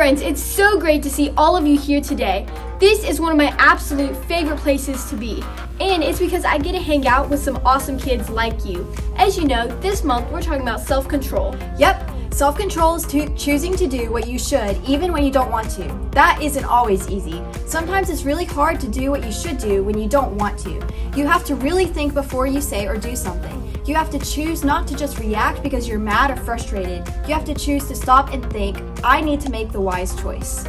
friends, it's so great to see all of you here today. This is one of my absolute favorite places to be, and it's because I get to hang out with some awesome kids like you. As you know, this month we're talking about self-control. Yep, self-control is choosing to do what you should even when you don't want to. That isn't always easy. Sometimes it's really hard to do what you should do when you don't want to. You have to really think before you say or do something. You have to choose not to just react because you're mad or frustrated. You have to choose to stop and think, I need to make the wise choice.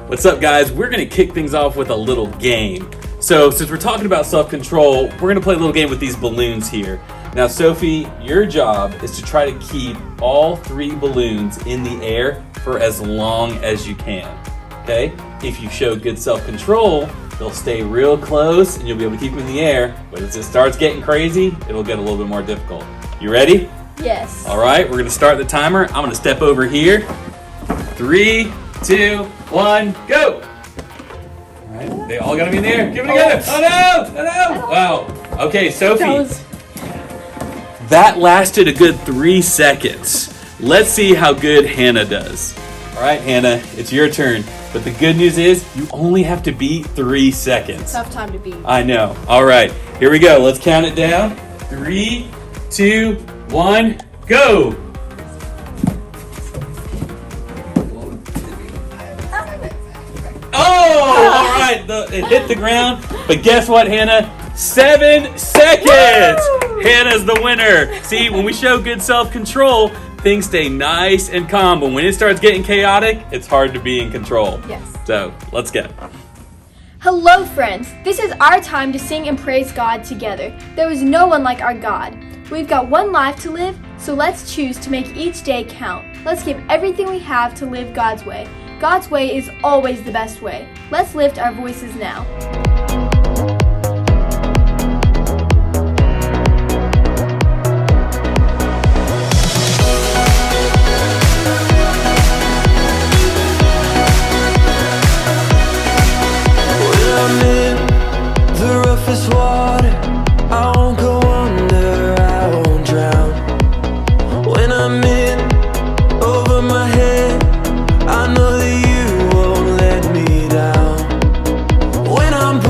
What's up, guys? We're going to kick things off with a little game. So since we're talking about self-control, we're going to play a little game with these balloons here. Now, Sophie, your job is to try to keep all 3 balloons in the air for as long as you can, okay? If you show good self-control, they'll stay real close and you'll be able to keep them in the air. But as it starts getting crazy, it'll get a little bit more difficult. You ready? Yes. All right, we're going to start the timer. I'm going to step over here. 3, 2, 1, go! All right, they all got to be in the air. Give it together. Oh no! Oh no! Wow. Okay, Sophie. That lasted a good 3 seconds. Let's see how good Hannah does. All right, Hannah, it's your turn. But the good news is you only have to beat 3 seconds. Tough time to beat. I know. All right, here we go. Let's count it down. 3, 2, 1, go! Oh, all right. It hit the ground. But guess what, Hannah? 7 seconds! Woo! Hannah's the winner. See, when we show good self-control, things stay nice and calm. But when it starts getting chaotic, it's hard to be in control. Yes. So, let's go. Hello, friends. This is our time to sing and praise God together. There is no one like our God. We've got one life to live, so let's choose to make each day count. Let's give everything we have to live God's way. God's way is always the best way. Let's lift our voices now. When I'm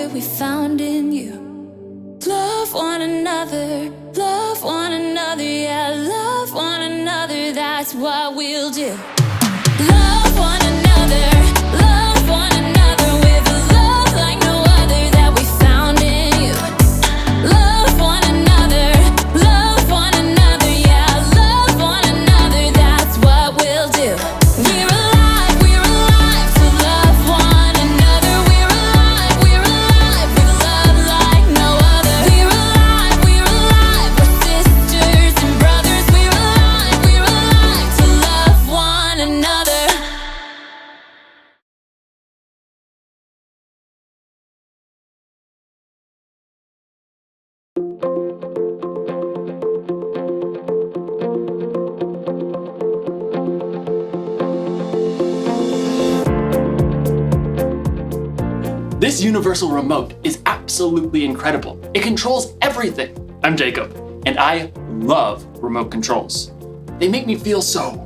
that we found in you. Love one another, yeah, love one another, that's what we'll do. Love one another with a love like no other that we found in you. Love one another, yeah, love one another, that's what we'll do. We're alive to love one another. We're alive with love like no other. We're alive, we're sisters and brothers. We're alive to love one another. This universal remote is absolutely incredible. It controls everything. I'm Jacob, and I love remote controls. They make me feel so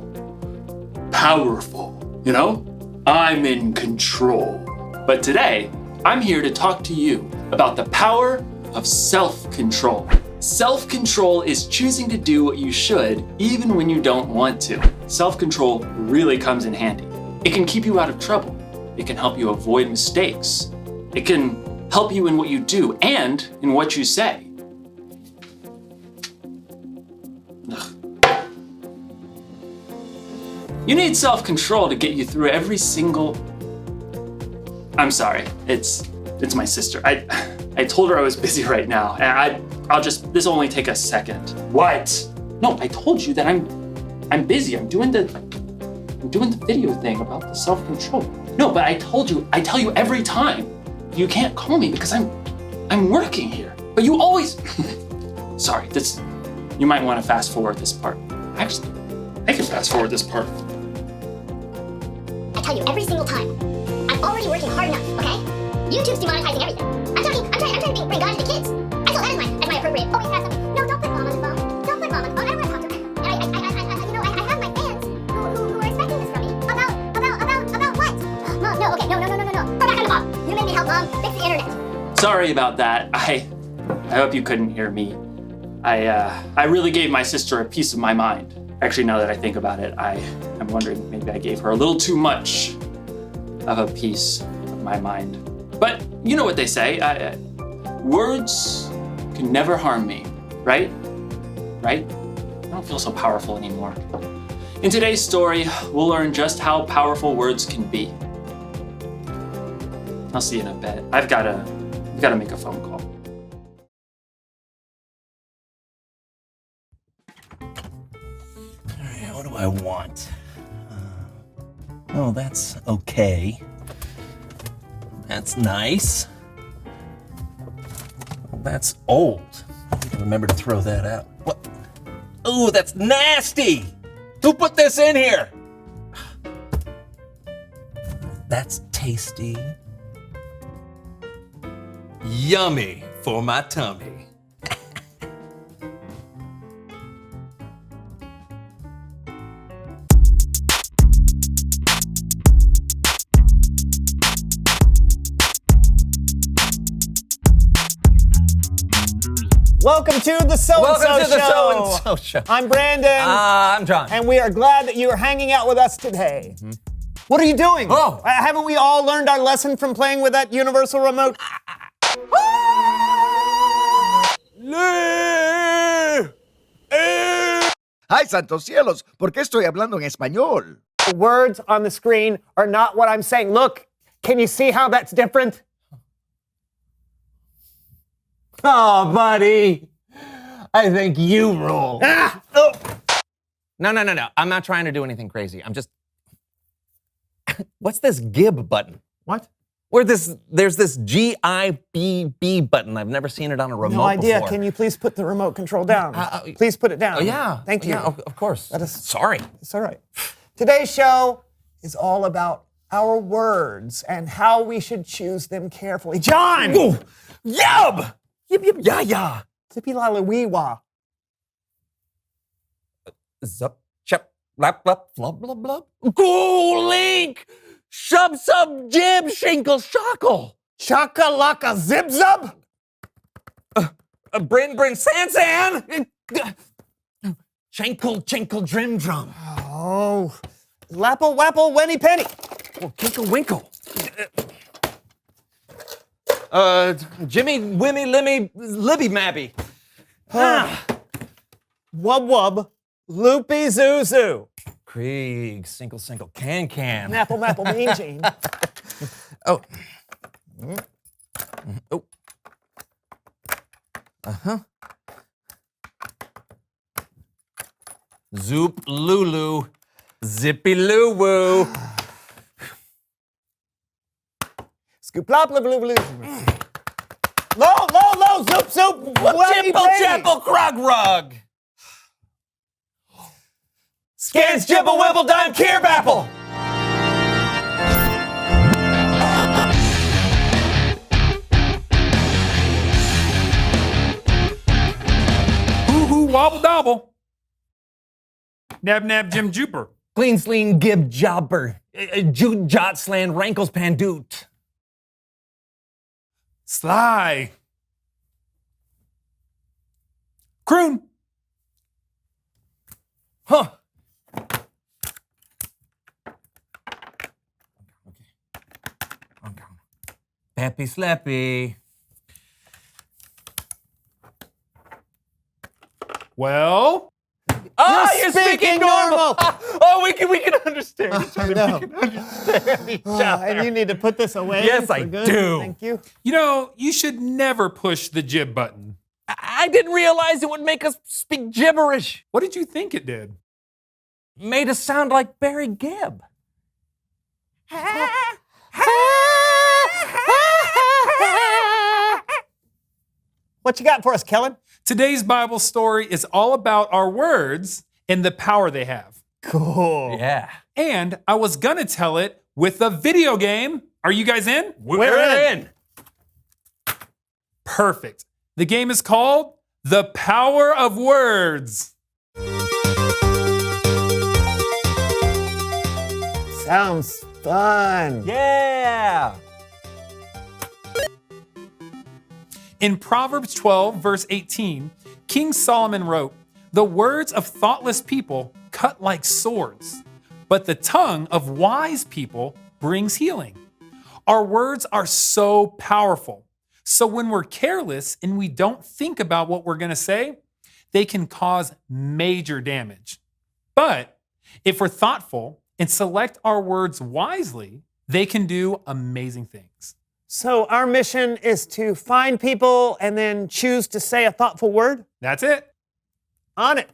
powerful, you know? I'm in control. But today, I'm here to talk to you about the power of self-control. Self-control is choosing to do what you should even when you don't want to. Self-control really comes in handy. It can keep you out of trouble. It can help you avoid mistakes. It can help you in what you do and in what you say. Ugh. You need self-control to get you through every single... I'm sorry, it's my sister. I told her I was busy right now, and this will only take a second. What? No, I told you that I'm busy. I'm doing the video thing about the self-control. No, but I tell you every time. You can't call me because I'm working here. But you always... Sorry, you might want to fast forward this part. Actually, I can fast forward this part. I tell you every single time, I'm already working hard enough, okay? YouTube's demonetizing everything. I'm trying to bring God into kids. I feel that as my appropriate. Oh, wait, something. No, don't put mom on the phone. Don't put mom on the phone. I don't want to talk to her. And I have my fans who are expecting this from me. About what? Mom, no, okay, no. Go back on the mom. You made me help mom fix the internet. Sorry about that. I hope you couldn't hear me. I really gave my sister a piece of my mind. Actually, now that I think about it, I'm wondering maybe I gave her a little too much of a piece of my mind. But you know what they say, words can never harm me, right? Right? I don't feel so powerful anymore. In today's story, we'll learn just how powerful words can be. I'll see you in a bit. I've gotta make a phone call. All right, what do I want? Oh, that's okay. That's nice. Well, that's old. I need to remember to throw that out. What? Ooh, that's nasty! Who put this in here? That's tasty. Yummy for my tummy. Welcome to the So-and-So Show. I'm Brandon. I'm John. And we are glad that you are hanging out with us today. Mm-hmm. What are you doing? Oh. Haven't we all learned our lesson from playing with that universal remote? ¡Ay, santos cielos! ¿Por qué estoy hablando en español? The words on the screen are not what I'm saying. Look, can you see how that's different? Oh, buddy. I think you rule. Ah! Oh. No. I'm not trying to do anything crazy. I'm just... What's this GIB button? What? There's this GIBB button. I've never seen it on a remote No idea. before. Can you please put the remote control down? Please put it down. Oh, yeah. Thank you. Yeah, of course. Sorry. It's all right. Today's show is all about our words and how we should choose them carefully. John! Ooh, yub! Yip, yip, ya. Zippy lala wee wah. Zup, chup, lap, lap, flub, blub, blub. Go, Link! Shub, sub, jib, shinkle, shockle. Chakalaka zip zub? Bryn San. Chinkle Drim Drum. Oh, Lapple Wapple Wenny Penny. Oh, Kinkle Winkle. Jimmy Wimmy Limmy Libby Mabby. Wub Wub Loopy Zoo Zoo. Krieg, Single, Can. Apple Mapple Mean Gene. Oh. Oh. Zoop Lulu, Zippy Loo Woo. Scoop Lop Lip Lip Lip. Low Zoop Zoop. Wenny Penny. Chapel Krog Rug. Scans Jibble Wibble Dime Keer Bapple. Hoo-hoo wobble dobble. Nab Jim Jooper. Clean Sleen Gib Jobber. Jude Jot Slan Rankles Pandoot. Sly. Croon. Huh. Okay. Peppy Slappy. Well, You're speaking normal. Oh, we can understand each other. know. We can understand each other. And you need to put this away. Yes, for I good. do. Thank you. you know, you should never push the jib button. I didn't realize it would make us speak gibberish. What did you think it did? Made us sound like Barry Gibb. What you got for us, Kellen? Today's Bible story is all about our words and the power they have. Cool. Yeah. And I was gonna tell it with a video game. Are you guys in? We're in. Perfect. The game is called The Power of Words. Sounds fun. Yeah. In Proverbs 12, verse 18, King Solomon wrote, "The words of thoughtless people cut like swords, but the tongue of wise people brings healing." Our words are so powerful. So when we're careless and we don't think about what we're going to say, they can cause major damage. But if we're thoughtful and select our words wisely, they can do amazing things. So our mission is to find people and then choose to say a thoughtful word? That's it. On it.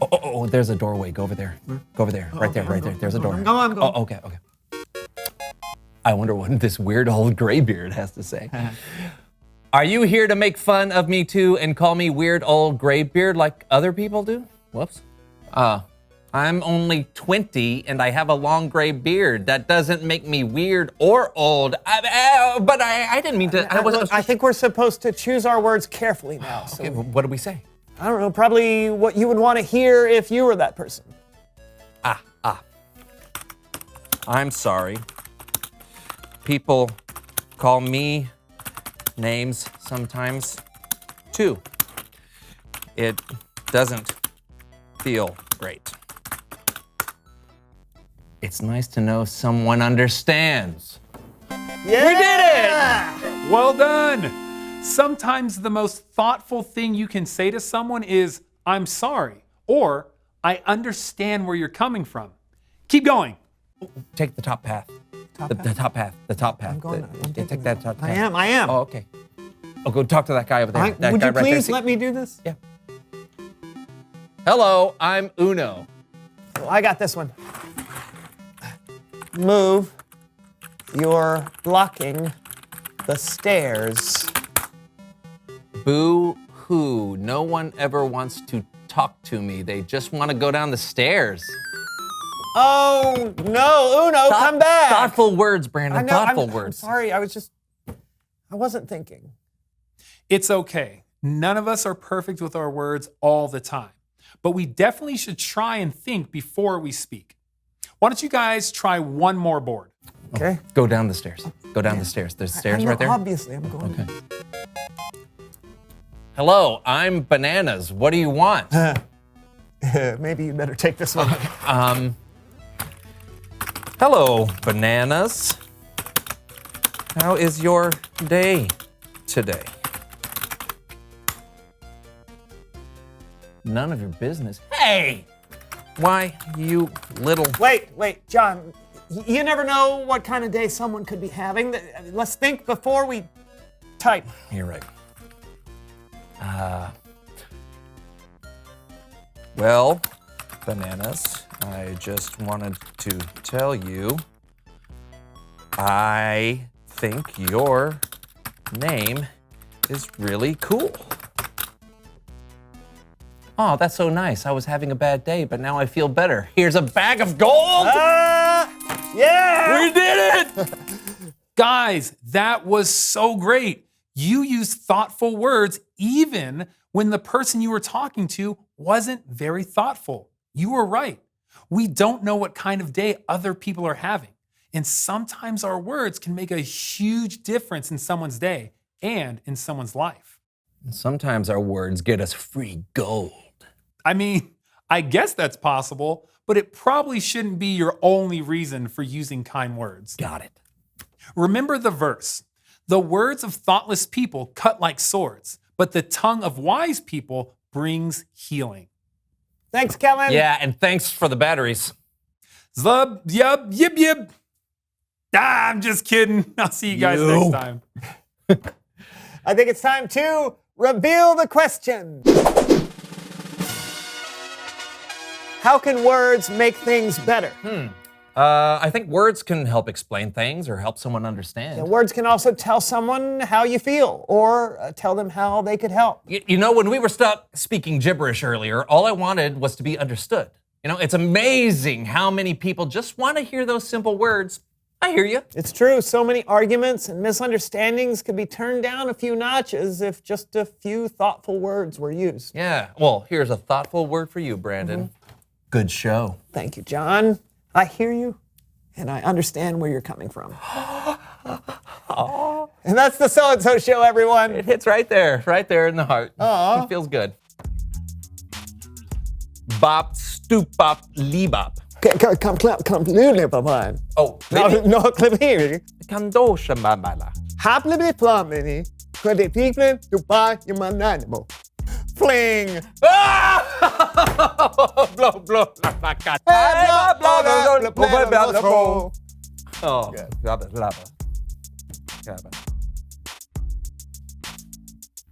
Oh, there's a doorway. Go over there. Go over there. Right there. There's a door. I'm going. Oh, okay. I wonder what this weird old graybeard has to say. Are you here to make fun of me too and call me weird old graybeard like other people do? Whoops. I'm only 20 and I have a long gray beard. That doesn't make me weird or old. But I didn't mean to. I think we're supposed to choose our words carefully now. So Okay, what did we say? I don't know, probably what you would want to hear if you were that person. I'm sorry. People call me names sometimes too. It doesn't feel great. It's nice to know someone understands. Yeah! We did it! Well done. Sometimes the most thoughtful thing you can say to someone is, "I'm sorry," or "I understand where you're coming from." Keep going. Take the top path. The top path. The top path. I'm going. Take that top path. I am. Oh, okay. Oh, go talk to that guy over there. That Would guy you right there. please See- let me do this? Yeah. Hello, I'm Uno. Well, I got this one. Move. You're blocking the stairs. Boo hoo. No one ever wants to talk to me. They just want to go down the stairs. Oh, no, Uno, come back. Thoughtful words, Brandon. I know, Thoughtful I'm words. sorry, I wasn't thinking. It's okay. None of us are perfect with our words all the time, but we definitely should try and think before we speak. Why don't you guys try one more board? Okay. Go down the stairs. Go down the stairs. There's stairs I know, right there. Obviously, I'm going. Okay. Hello, I'm Bananas. What do you want? Maybe you better take this one. Hello, Bananas. How is your day today? None of your business. Hey! Why, you little... Wait, John. You never know what kind of day someone could be having. Let's think before we type. You're right. Well, Bananas, I just wanted to tell you, I think your name is really cool. Oh, that's so nice. I was having a bad day, but now I feel better. Here's a bag of gold! Yeah! We did it! Guys, that was so great. You used thoughtful words even when the person you were talking to wasn't very thoughtful. You were right. We don't know what kind of day other people are having. And sometimes our words can make a huge difference in someone's day and in someone's life. Sometimes our words get us free gold. I mean, I guess that's possible, but it probably shouldn't be your only reason for using kind words. Got it. Remember the verse. The words of thoughtless people cut like swords, but the tongue of wise people brings healing. Thanks, Kellen. Yeah, and thanks for the batteries. Zlub, yub, yib, yib. I'm just kidding. I'll see you guys next time. I think it's time to reveal the question. How can words make things better? I think words can help explain things or help someone understand. And words can also tell someone how you feel or tell them how they could help. You know, when we were stuck speaking gibberish earlier, all I wanted was to be understood. You know, it's amazing how many people just want to hear those simple words. I hear you. It's true. So many arguments and misunderstandings could be turned down a few notches if just a few thoughtful words were used. Yeah. Well, here's a thoughtful word for you, Brandon. Good show. Thank you, John. I hear you, and I understand where you're coming from. And that's the So-and-So Show, everyone. It hits right there in the heart. It feels good. Bop, stoop, bop, lee bop. Come, Papa. Oh, No, clip here. Kandosha babala. Happily plumbing, could the people to buy your mananimo? Fling. Blow, blow, la cat. Oh, lava, lava.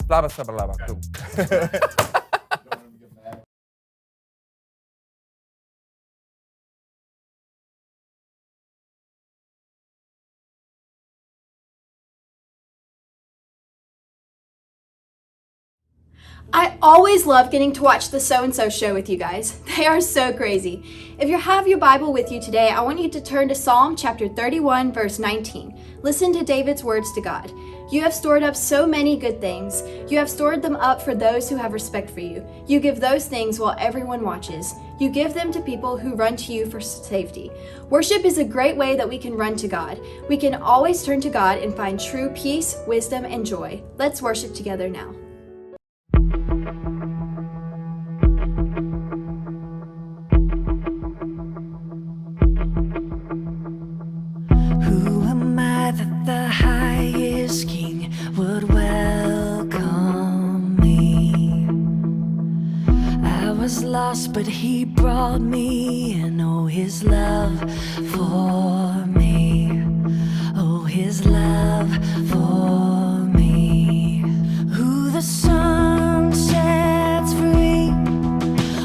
Lava, lava, lava. I always love getting to watch the So-and-So Show with you guys. They are so crazy. If you have your Bible with you today, I want you to turn to Psalm chapter 31, verse 19. Listen to David's words to God. You have stored up so many good things. You have stored them up for those who have respect for you. You give those things while everyone watches. You give them to people who run to you for safety. Worship is a great way that we can run to God. We can always turn to God and find true peace, wisdom, and joy. Let's worship together now. Who am I that the highest king would welcome me? I was lost, but he brought me in. Oh, his love for me. Oh, his love for me. Who the sun sets free,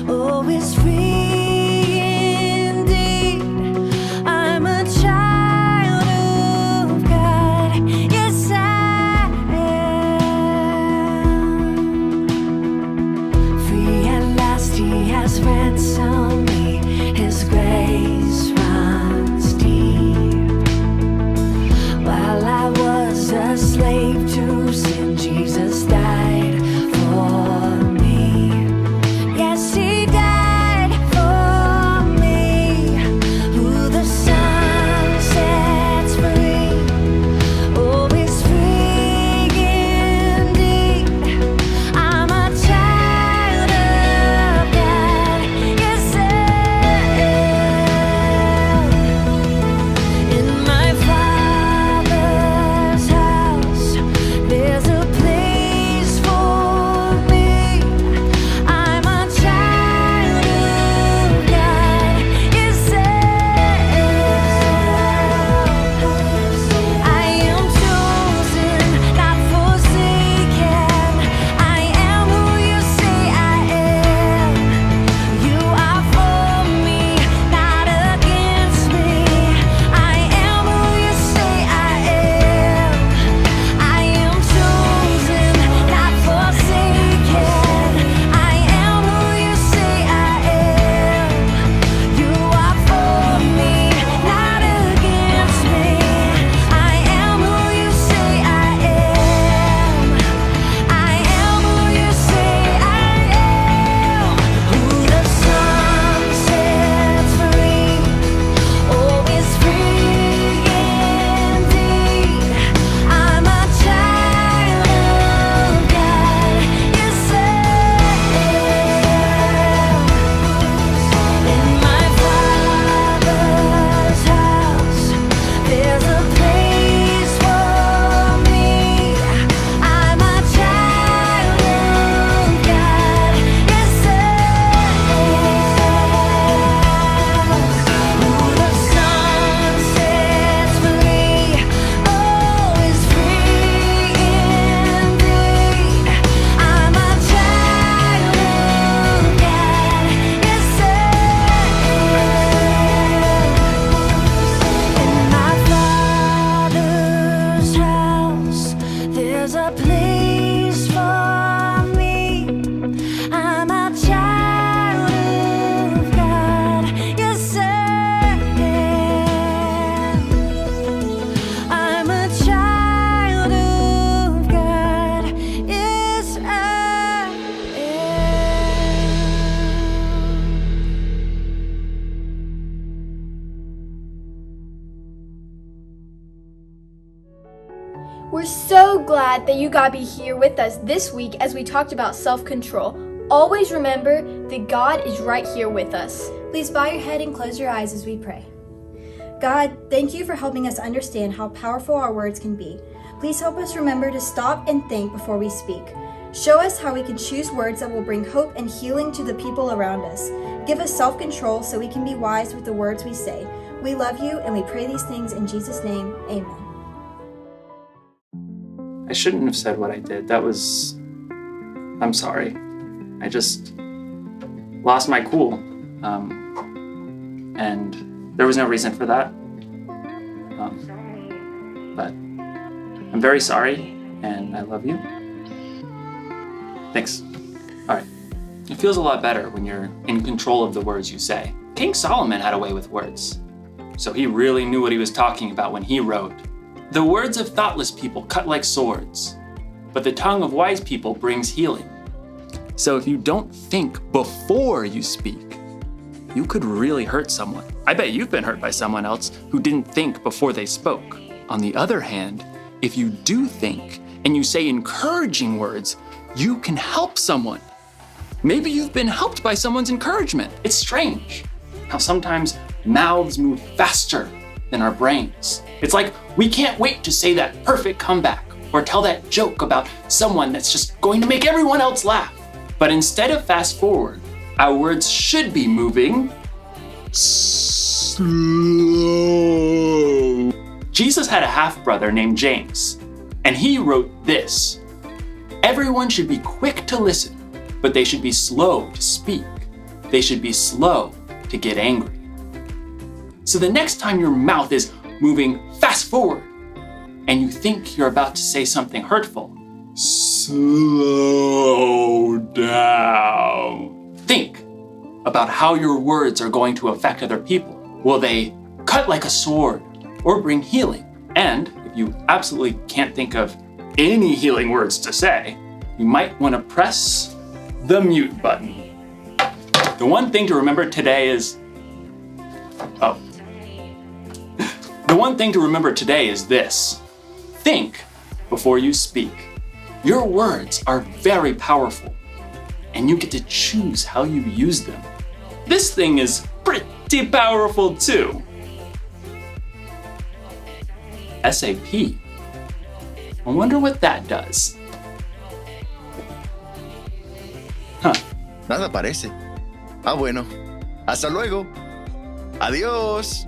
oh, is free indeed. I'm a child of God, yes I am. Free at last, he has ransomed me. We're so glad that you got to be here with us this week as we talked about self-control. Always remember that God is right here with us. Please bow your head and close your eyes as we pray. God, thank you for helping us understand how powerful our words can be. Please help us remember to stop and think before we speak. Show us how we can choose words that will bring hope and healing to the people around us. Give us self-control so we can be wise with the words we say. We love you and we pray these things in Jesus' name. Amen. I shouldn't have said what I did. I'm sorry. I just lost my cool. And there was no reason for that. But I'm very sorry, and I love you. Thanks. All right. It feels a lot better when you're in control of the words you say. King Solomon had a way with words, so he really knew what he was talking about when he wrote, "The words of thoughtless people cut like swords, but the tongue of wise people brings healing." So if you don't think before you speak, you could really hurt someone. I bet you've been hurt by someone else who didn't think before they spoke. On the other hand, if you do think and you say encouraging words, you can help someone. Maybe you've been helped by someone's encouragement. It's strange how sometimes mouths move faster than our brains. It's like we can't wait to say that perfect comeback or tell that joke about someone that's just going to make everyone else laugh. But instead of fast forward, our words should be moving slow. Jesus had a half-brother named James, and he wrote this: "Everyone should be quick to listen, but they should be slow to speak. They should be slow to get angry." So the next time your mouth is moving fast forward and you think you're about to say something hurtful, slow down. Think about how your words are going to affect other people. Will they cut like a sword or bring healing? And if you absolutely can't think of any healing words to say, you might want to press the mute button. The one thing to remember today is this: think before you speak. Your words are very powerful, and you get to choose how you use them. This thing is pretty powerful too. SAP. I wonder what that does. Nada parece. Ah, bueno. Hasta luego. Adiós.